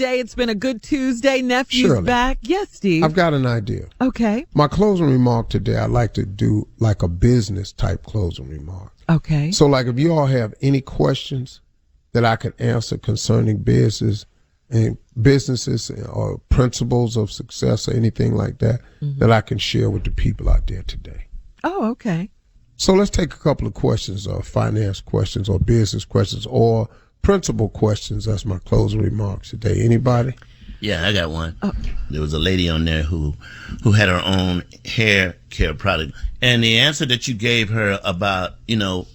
day. It's been a good Tuesday. Nephew's Shirley, back. Yes, Steve. I've got an idea. Okay. My closing remark today, I'd like to do like a business type closing remark. Okay. So like if you all have any questions that I can answer concerning business and businesses or principles of success or anything like that, that I can share with the people out there today. Oh, okay. So let's take a couple of questions, finance questions or business questions or principle questions. That's my closing remarks today. Anybody? Yeah, I got one. Oh. There was a lady on there who had her own hair care product. And the answer that you gave her about,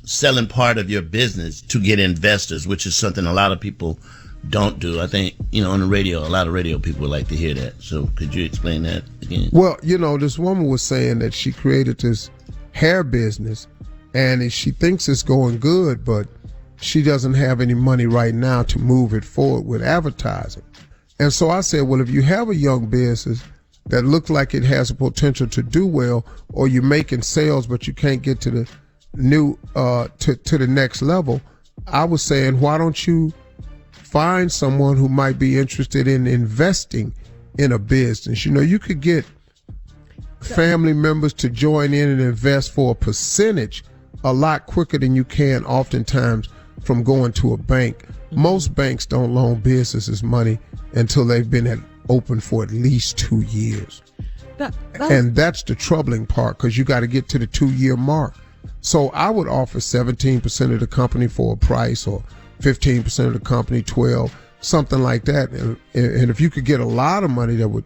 selling part of your business to get investors, which is something a lot of people don't do. I think, on the radio, a lot of radio people would like to hear that. So could you explain that again? Well, this woman was saying that she created this hair business and she thinks it's going good, but she doesn't have any money right now to move it forward with advertising. And so I said, well, if you have a young business that looks like it has the potential to do well, or you're making sales but you can't get to the new to the next level, I was saying, why don't you find someone who might be interested in investing in a business? You could get family members to join in and invest for a percentage a lot quicker than you can oftentimes from going to a bank. Most banks don't loan businesses money until they've been open for at least 2 years. And that's the troubling part, because you got to get to the 2-year mark. So I would offer 17% of the company for a price, or 15% of the company, 12, something like that. And if you could get a lot of money that would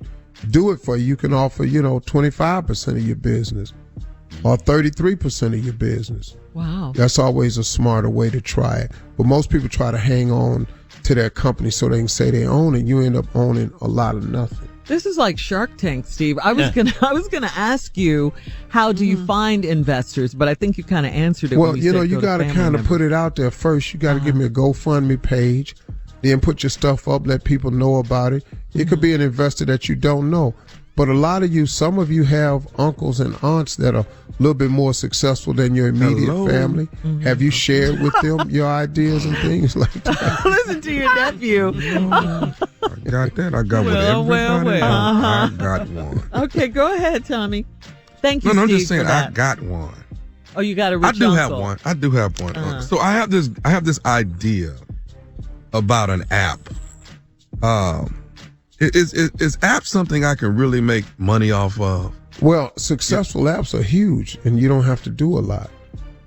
do it for you, you can offer, 25% of your business or 33% of your business. Wow. That's always a smarter way to try it. But most people try to hang on to their company so they can say they own it. You end up owning a lot of nothing. This is like Shark Tank, Steve. I was gonna ask you, how do you find investors? But I think you kind of answered it. Well, when you got to kind of put it out there first. You got to give me a GoFundMe page, then put your stuff up, let people know about it. It could be an investor that you don't know. But some of you have uncles and aunts that are a little bit more successful than your immediate family. Have you shared with them your ideas and things like that? Listen to your nephew. I got that. I got with everybody. I got one. Okay, go ahead, Tommy. Thank you, No, I'm Steve, just saying for that. I got one. Oh, you got a rich I do uncle. have one. So I have this idea about an app. Is app something I can really make money off of? Well, successful apps are huge, and you don't have to do a lot.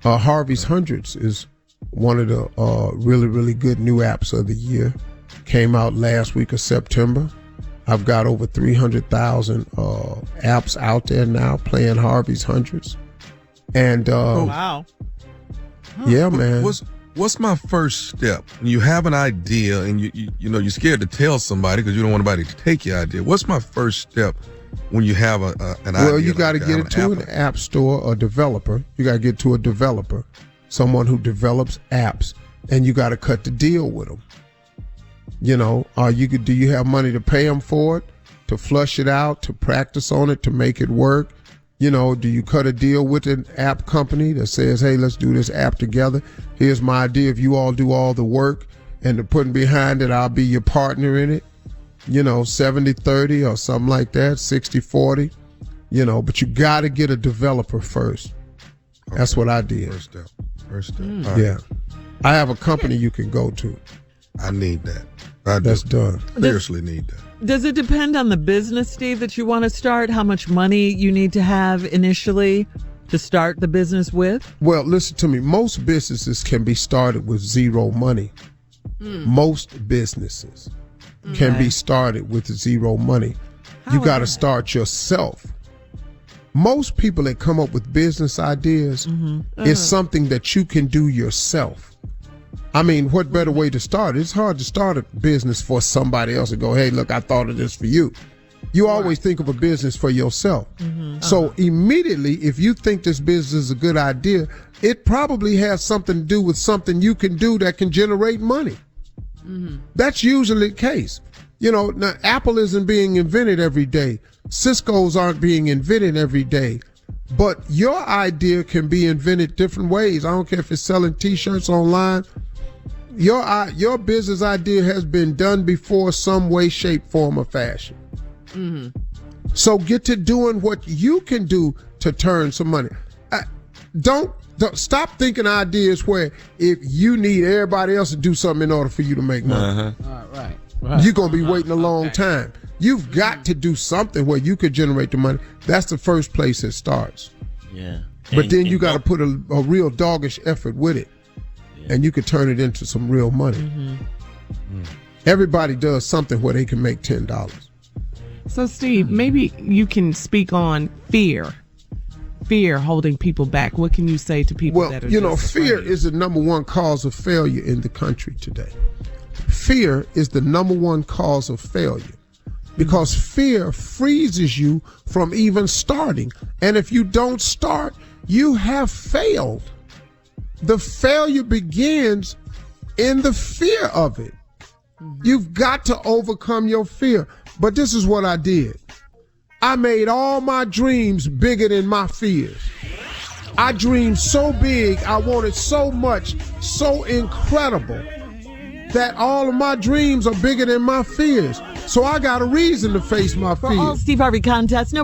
Harvey's Hundreds is one of the really, really good new apps of the year. Came out last week of September. I've got over 300,000 apps out there now playing Harvey's Hundreds. And wow. Yeah, man. What's my first step? When you have an idea and you're scared to tell somebody because you don't want anybody to take your idea. What's my first step when you have an idea? Well, you got to get it to an app store or developer. You got to get to a developer, someone who develops apps, and you got to cut the deal with them. Do you have money to pay them for it, to flush it out, to practice on it, to make it work? Do you cut a deal with an app company that says, hey, let's do this app together. Here's my idea. If you all do all the work and the putting behind it, I'll be your partner in it. 70-30 or something like that, 60-40. But you got to get a developer first. Okay. That's what I did. First step. Yeah. I have a company you can go to. I need that. That's done. Seriously need that. Does it depend on the business, Steve, that you want to start? How much money you need to have initially to start the business with? Well, listen to me. Most businesses can be started with zero money. Most businesses can be started with zero money. You got to start yourself. Most people that come up with business ideas is something that you can do yourself. I mean, what better way to start? It's hard to start a business for somebody else and go, hey, look, I thought of this for you. You always think of a business for yourself. So immediately, if you think this business is a good idea, it probably has something to do with something you can do that can generate money. That's usually the case. Now, Apple isn't being invented every day. Cisco's aren't being invented every day. But your idea can be invented different ways. I don't care if it's selling T-shirts online. your business idea has been done before, some way, shape, form, or fashion. Mm-hmm. So get to doing what you can do to turn some money. Don't stop thinking ideas where if you need everybody else to do something in order for you to make money. Right. You're going to be waiting a long time. You've got to do something where you could generate the money. That's the first place it starts. Yeah. But then you got to put a real doggish effort with it. And you could turn it into some real money. Everybody does something where they can make $10. So, Steve, maybe you can speak on fear holding people back. What can you say to people that are just fear afraid? is the number one cause of failure in the country today. Fear is the number one cause of failure because fear freezes you from even starting. And if you don't start, you have failed. The failure begins in the fear of it. You've got to overcome your fear. But this is what I did. I made all my dreams bigger than my fears. I dreamed so big, I wanted so much, so incredible, that all of my dreams are bigger than my fears. So I got a reason to face my For all fears. Steve Harvey contests, no